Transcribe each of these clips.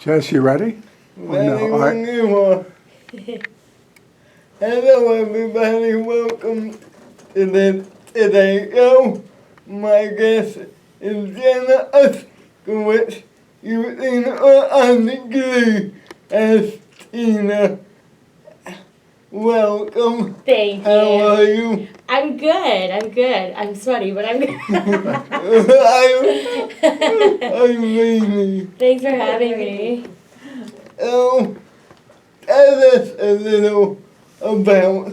Jess, you ready? Ready when you are. Hello everybody, welcome to the Today Show. My guest is Jenna Ushkowitz. You've seen her on the Glee as Tina. Welcome. Thank you. How are you? I'm good. I'm sweaty, but I'm good. I'm really. Thanks for having me. Tell us a little about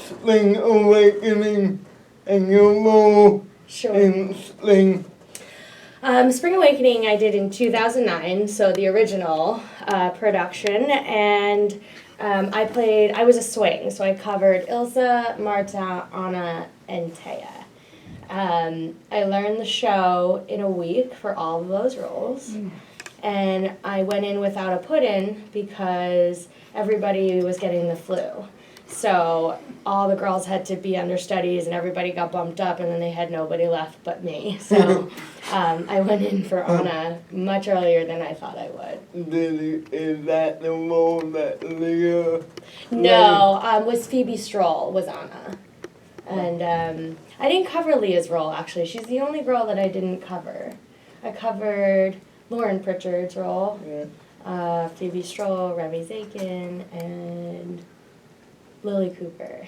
Spring Awakening and your role in Spring. Spring Awakening I did in 2009, so the original production, and I was a swing, so I covered Ilsa, Marta, Anna, and Taya. I learned the show in a week for all of those roles, and I went in without a put-in because everybody was getting the flu. So all the girls had to be understudies, and everybody got bumped up, and then they had nobody left but me. So I went in for Anna much earlier than I thought I would. Is that the role that Leah? No, was Phoebe Stroll was Anna. And I didn't cover Leah's role, actually. She's the only girl that I didn't cover. I covered Lauren Pritchard's role, Phoebe Stroll, Remy Zakin, and Lily Cooper.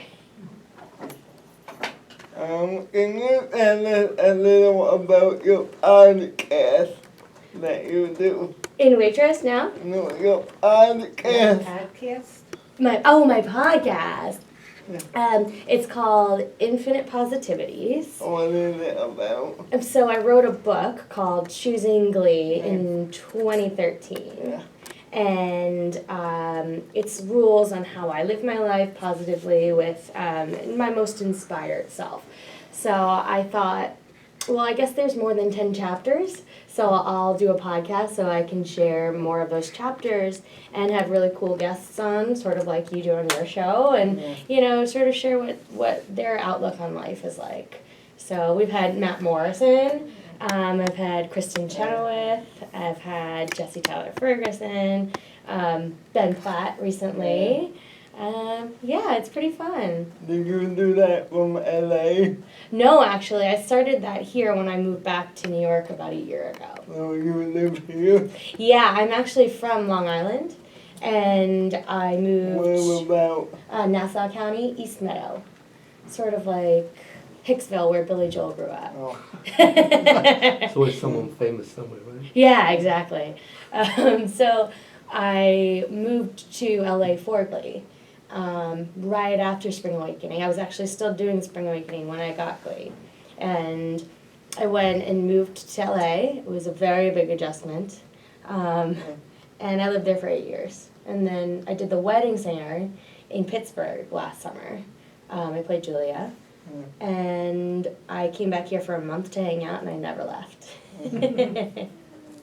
Can you tell us a little about your podcast that you do? In Waitress now? No, your podcast. My podcast. It's called Infinite Positivities. What is it about? So I wrote a book called Choosing Glee in 2013. Yeah. And it's rules on how I live my life positively with my most inspired self. So I thought, well, I guess there's more than 10 chapters, so I'll do a podcast so I can share more of those chapters and have really cool guests on, sort of like you do on your show, and, you know, sort of share what their outlook on life is like. So we've had Matt Morrison, I've had Kristen Chenoweth, I've had Jesse Tyler Ferguson, Ben Platt recently. Yeah, it's pretty fun. Did you do that from LA? No, actually, I started that here when I moved back to New York about a year ago. Oh, you live here? Yeah, I'm actually from Long Island, and I moved... Where about? Nassau County, East Meadow. Sort of like Hicksville, where Billy Joel grew up. Oh. It's always someone famous somewhere, right? Yeah, exactly. So I moved to LA for Glee right after Spring Awakening. I was actually still doing Spring Awakening when I got Glee. And I went and moved to LA. It was a very big adjustment. And I lived there for 8 years. And then I did The Wedding Singer in Pittsburgh last summer. I played Julia. And I came back here for a month to hang out, and I never left.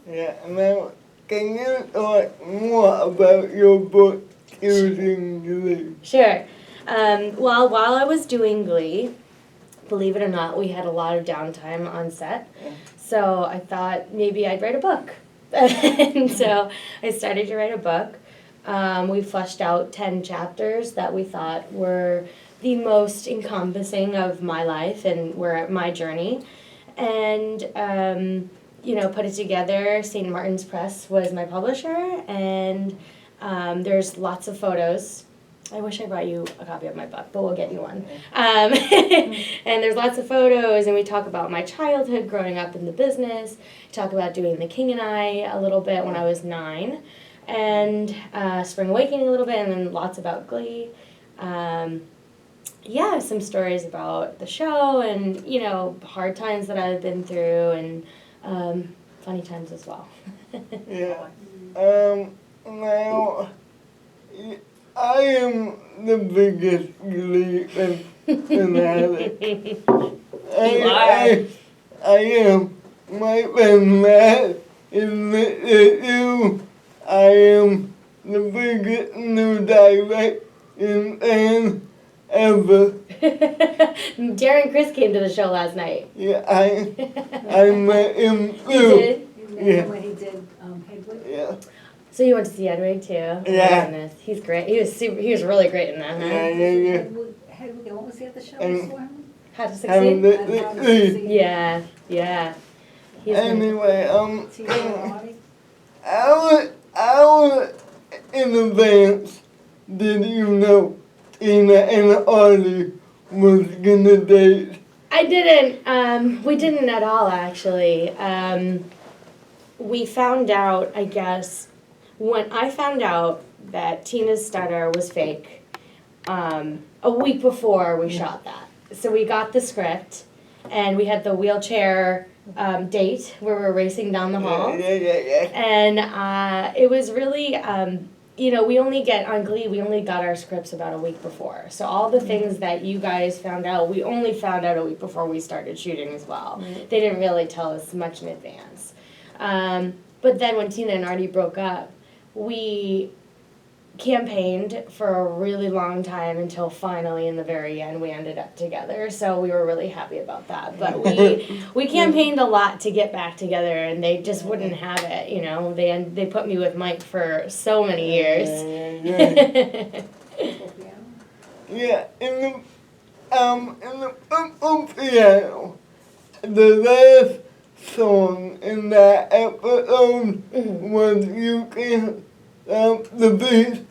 Yeah, now, can you talk more about your book, Choosing Glee? Sure. Well, while I was doing Glee, believe it or not, we had a lot of downtime on set. So I thought maybe I'd write a book. And so I started to write a book. We fleshed out 10 chapters that we thought were the most encompassing of my life and were my journey. And, you know, put it together. St. Martin's Press was my publisher, and there's lots of photos. I wish I brought you a copy of my book, but we'll get you one. And there's lots of photos, and we talk about my childhood growing up in the business, talk about doing The King and I a little bit when I was 9, and Spring Awakening a little bit, and then lots about Glee. Yeah, some stories about the show and, you know, hard times that I've been through and funny times as well. Yeah. Now, I am the biggest Glee fanatic. I am. My friend Matt is you. I am the biggest new direction fan ever. Darren Chris came to the show last night. Yeah, I met him too. You did? Yeah. When he did Hegwood? Yeah. So you went to see Edwig too? Oh my Yeah. goodness. He's great. He was really great in that, huh? Yeah. What was the other show And- we saw him? How to How Succeed? to How to Succeed. Succeed. Yeah. He's been- Anyway, TV Artie. I was in advance. Did you know Tina and Artie was gonna date? I didn't. We didn't at all, actually. We found out, I guess, when I found out that Tina's stutter was fake, a week before we shot that. So we got the script, and we had the wheelchair date where we were racing down the hall. Yeah. And it was really, we only get on Glee, we only got our scripts about a week before. So all the things that you guys found out, we only found out a week before we started shooting as well. They didn't really tell us much in advance. But then when Tina and Artie broke up, we campaigned for a really long time until finally in the very end we ended up together. So we were really happy about that. But we campaigned a lot to get back together, and they just wouldn't have it. They put me with Mike for so many years. Yeah, in the piano, the last song in that episode was You Can't Stop the Beat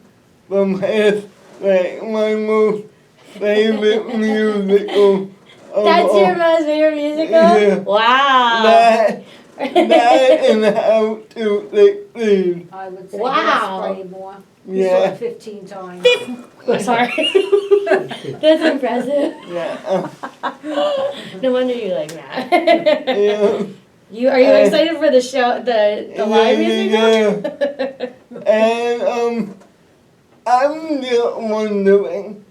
from his, like, my most favorite musical. That's your most favorite musical? Yeah. Wow. That and How to Succeed. I would say Wow. yes, Freddie Moore. We saw Yeah. it 15 times. Oh, sorry. That's impressive. Yeah. No wonder you like that. Yeah. Are you excited for the show, the live musical? Yeah. And I'm just wondering,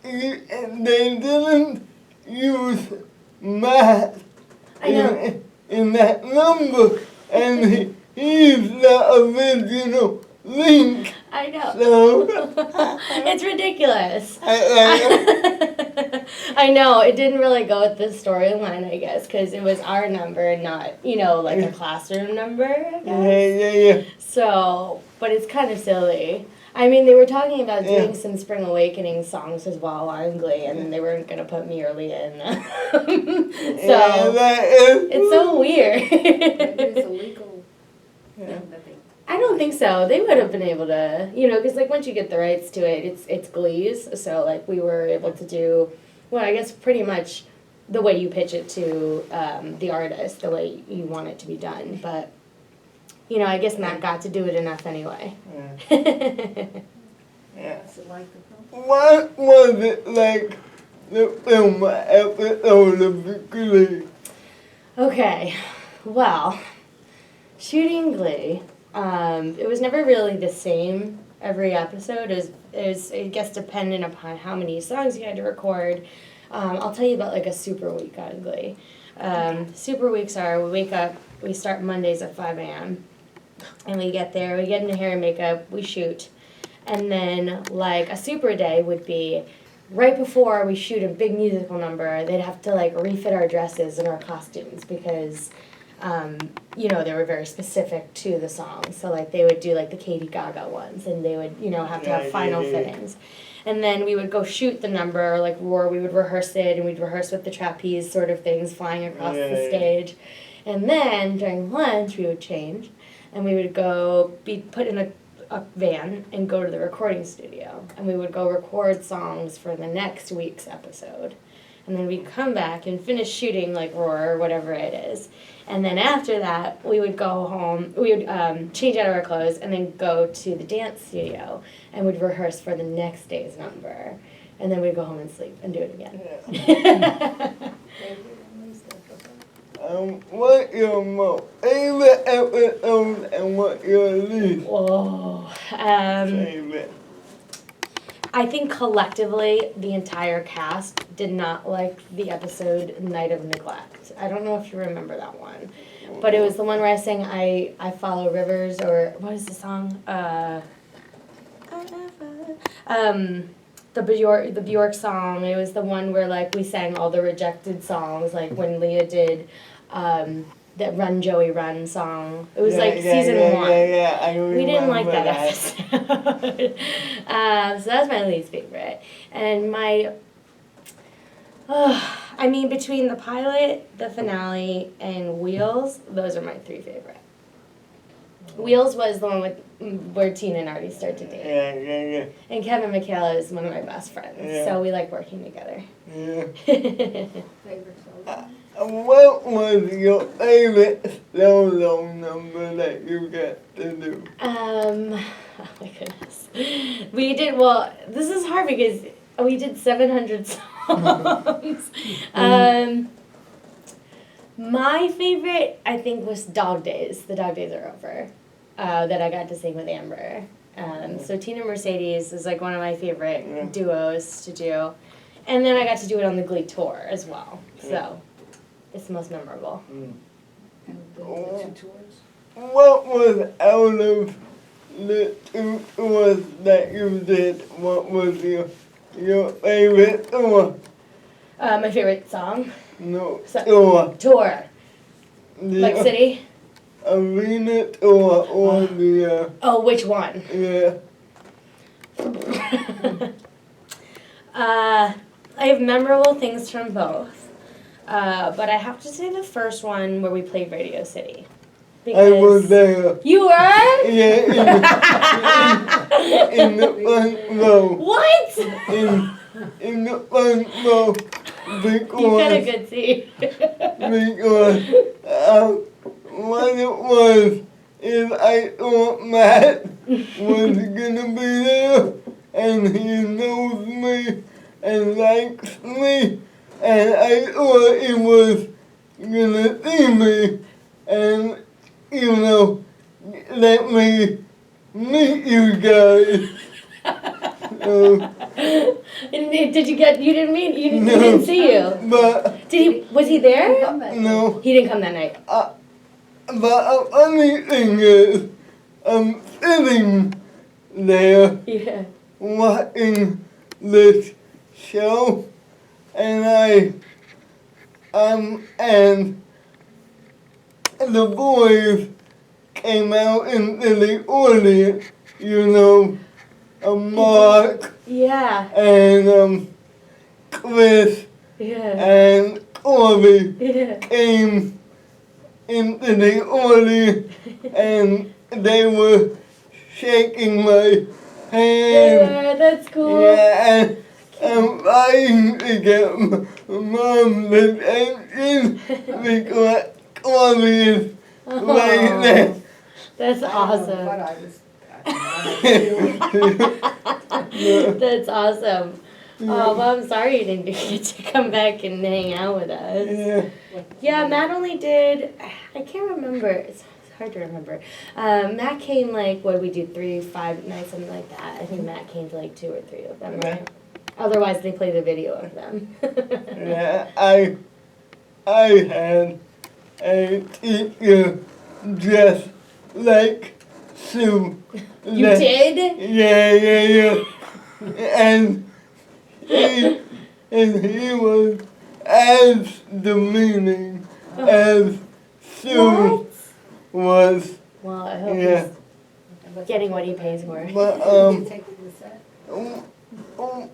they didn't use math I know. in that number, and he's the original Link. I know. So It's ridiculous. I I know, it didn't really go with the storyline, I guess, because it was our number and not, like a classroom number, I guess. yeah. So, but it's kind of silly. I mean, they were talking about doing Yeah. some Spring Awakening songs as well on Glee, and they weren't going to put me early in. So, it's so weird. It is a legal thing that they. I don't think so. They would have been able to, because like once you get the rights to it, it's Glee's. So like we were able to do, well, I guess pretty much the way you pitch it to the artist, the way you want it to be done. But I guess Matt got to do it enough anyway. Yeah. Is it like the film? What was it like the film episode of Glee? Okay, well, shooting Glee. It was never really the same every episode. It was, I guess, dependent upon how many songs you had to record. I'll tell you about like a super week on Glee. Super weeks are, we wake up, we start Mondays at 5 a.m. and we get there, we get into hair and makeup, we shoot. And then like a super day would be right before we shoot a big musical number, they'd have to like refit our dresses and our costumes because they were very specific to the song. So like they would do like the Lady Gaga ones, and they would have to have final fittings. And then we would go shoot the number, like Roar. We would rehearse it, and we'd rehearse with the trapeze sort of things flying across the stage. And then during lunch we would change, and we would go be put in a van and go to the recording studio, and we would go record songs for the next week's episode. And then we'd come back and finish shooting like Roar or whatever it is. And then after that, we would go home, we would change out of our clothes and then go to the dance studio and would rehearse for the next day's number. And then we'd go home and sleep and do it again. What your most favorite episode and what your least Whoa. favorite? I think collectively, the entire cast did not like the episode Night of Neglect. I don't know if you remember that one. But it was the one where I sang I Follow Rivers, or what is the song? The Bjork song. It was the one where like we sang all the rejected songs, like when Leah did that Run Joey Run song. It was Yeah, like yeah, season yeah, 1. Yeah, I We didn't like remember that episode. So that was my least favorite. And my, I mean, between the pilot, the finale, and Wheels, those are my 3 favorite. Wheels was the one with where Tina and Artie start to date. Yeah. And Kevin McHale is one of my best friends, Yeah. so we like working together. Yeah. Favorite song? What was your favorite solo number that you got to do? Oh my goodness. We did, well, this is hard because we did 700 songs. My favorite, I think, was Dog Days. The Dog Days Are Over, that I got to sing with Amber. So Tina Mercedes is like one of my favorite duos to do. And then I got to do it on the Glee tour as well. So it's the most memorable. And the 2 tours? What was out of the 2 tours that you did? What was your favorite tour? My favorite song? No, So- tour. Tour. The Like city? arena tour or the, Oh, which one? yeah. I have memorable things from both. But I have to say the first one where we played Radio City. I was there. You were? Yeah, in the front row. What? In the front row. You got a good seat. Because what it was is I thought Matt was gonna be there and he knows me and likes me and I thought he was gonna see me and let me meet you guys. Did you get, you didn't mean, he No. didn't see you. But Was he there? Come back. no. He didn't come that night. But the funny thing is, I'm sitting there Yeah. watching this show, and and the boys came out into the audience, Mark Yeah. and Chris Yeah. and Corby Yeah. came into the audience and they were shaking my hand. Yeah, that's cool. Yeah, and I'm trying to get mom's attention because Corby is right there. That's But awesome. I was. That's awesome. Oh, well, I'm sorry you didn't get to come back and hang out with us. Yeah. Yeah, Matt only did, I can't remember. It's hard to remember. Matt came like, what did we do, 3, 5 nights, something like that. I think Matt came to like 2 or 3 of them, right? Otherwise, they play the video of them. Yeah, I had a teacher just like Sue. You did? Yeah. And he was as demeaning as Sue What? was. Well, I hope Yeah. he's getting what he pays for. But Did you take the set?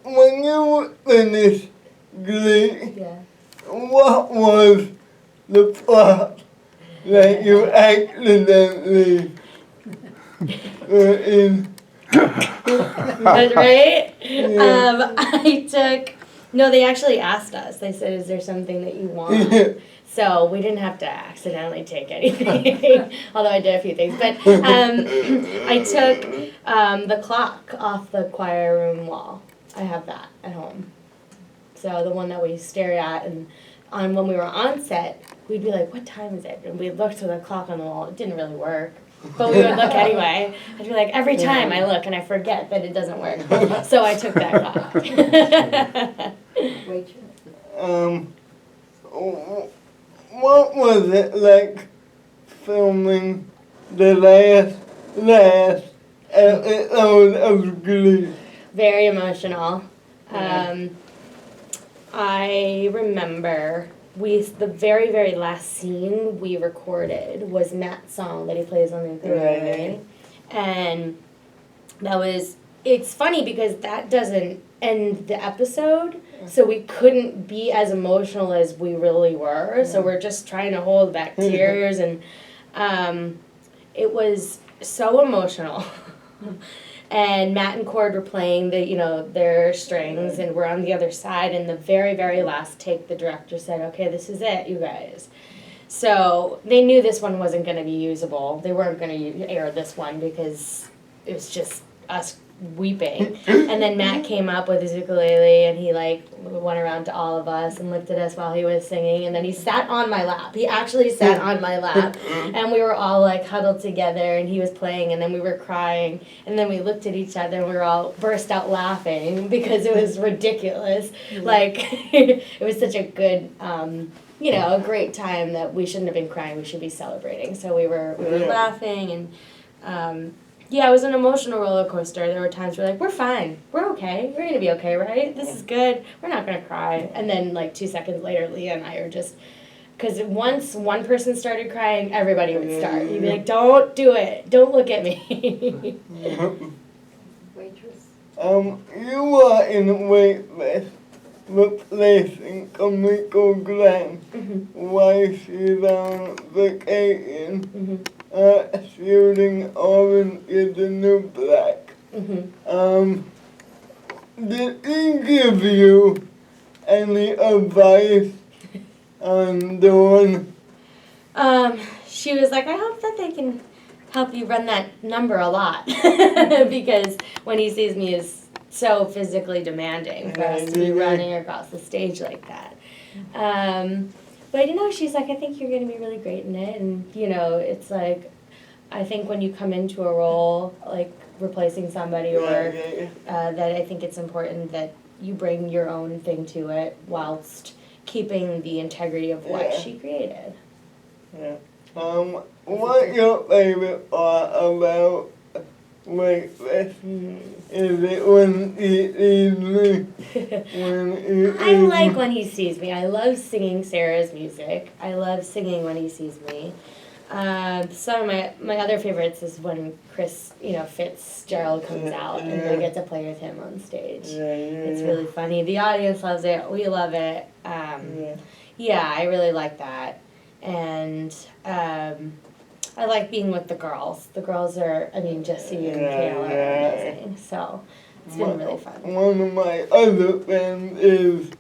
when you finished Glee, Yeah. what was the plot that you accidentally were in? That's right? No, they actually asked us. They said, is there something that you want? So we didn't have to accidentally take anything, although I did a few things. But I took the clock off the choir room wall. I have that at home. So the one that we stare at, and when we were on set, we'd be like, what time is it? And we'd look to the clock on the wall. It didn't really work. But we would look anyway. I'd be like, every time I look and I forget that it doesn't work. So I took that off. Waitress. What was it like filming the last episode of Glee? Very emotional. I remember the very, very last scene we recorded was Matt's song that he plays on the ukulele. And it's funny because that doesn't end the episode, so we couldn't be as emotional as we really were, so we're just trying to hold back tears, and it was so emotional. And Matt and Cord were playing their strings, and we're on the other side, and the very, very last take, the director said, okay, this is it, you guys. So they knew this one wasn't going to be usable. They weren't going to air this one because it was just us weeping. And then Matt came up with his ukulele, and he went around to all of us and looked at us while he was singing, and then he sat on my lap. He actually sat on my lap, and we were all huddled together, and he was playing, and then we were crying, and then we looked at each other, and we were all burst out laughing because it was ridiculous. It was such a good a great time that we shouldn't have been crying, we should be celebrating. So we were laughing, and it was an emotional roller coaster. There were times where we're fine, we're okay, we're gonna be okay, right? This is good, we're not gonna cry. And then 2 seconds later, Leah and I are just, because once one person started crying, everybody would start. You'd be like, don't do it, don't look at me. Waitress. You are in Waitress, replacing Comical Glenn while she's on vacation, shooting Orange is the New Black. Did he give you any advice on doing? She was like, I hope that they can help you run that number a lot, because when he sees me as so physically demanding for us to be running across the stage like that. But she's like, I think you're going to be really great in it. And, it's I think when you come into a role, replacing somebody that I think it's important that you bring your own thing to it whilst keeping the integrity of what she created. What's your favorite part about Waitress? Is it when he sees me? I like when he sees me. I love singing Sarah's music. I love singing when he sees me. Some of my other favorites is when Chris, Fitzgerald comes out and I get to play with him on stage. It's really funny. The audience loves it. We love it. I really like that. And I like being with the girls. The girls are, Jessie and Kayla are amazing. So it's been really fun. One of my other friends is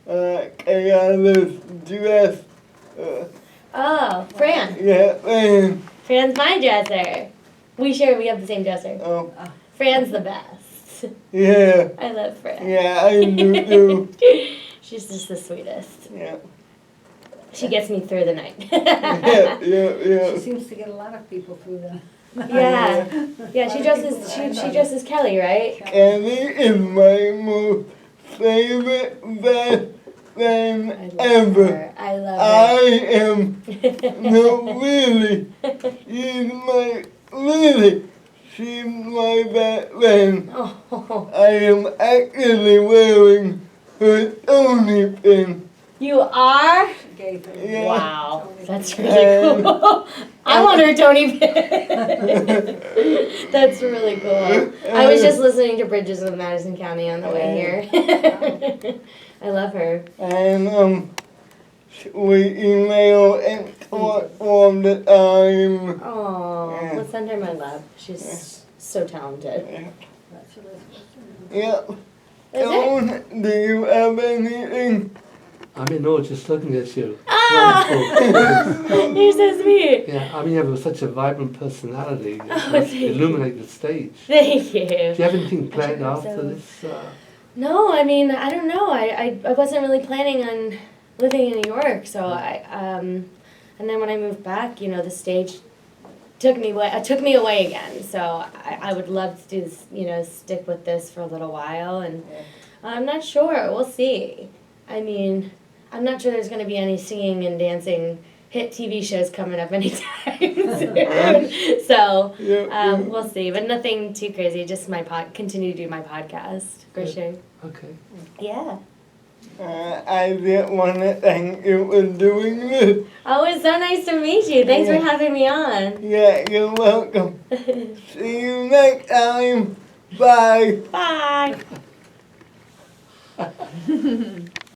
Kayla's dress. Oh, Fran. Yeah, Fran. Fran's my dresser. We have the same dresser. Oh. Fran's the best. Yeah. I love Fran. Yeah, I do too. She's just the sweetest. Yeah. She gets me through the night. Yeah. She seems to get a lot of people through the. Yeah, she dresses Kelly, right? Kelly is my most favorite best friend ever. I love her. I am really. She's my best friend. Oh. I am actually wearing her Tony pin. You are? Gave her. Yeah. Wow, that's really cool. I want her Tony pin. That's really cool. I was just listening to Bridges of Madison County on the way here. I love her. And we email and talk all the time. Oh, let's send her my love. She's so talented. That's what it's supposed to Yeah. Is it? Do you have anything? No, just looking at you. Oh, you're so sweet. Yeah, you have such a vibrant personality. Thank you. Illuminate the stage. Thank you. Do you have anything planned after so. this? No, I don't know. I wasn't really planning on living in New York, so and then when I moved back, the stage took me away again. So I would love to do stick with this for a little while, and I'm not sure. We'll see. I'm not sure there's going to be any singing and dancing hit TV shows coming up anytime soon. So we'll see, but nothing too crazy. Just continue to do my podcast for sure. Okay. Yeah. I just want to thank you for doing this. Oh, it's so nice to meet you. Thanks for having me on. Yeah, you're welcome. See you next time. Bye. Bye.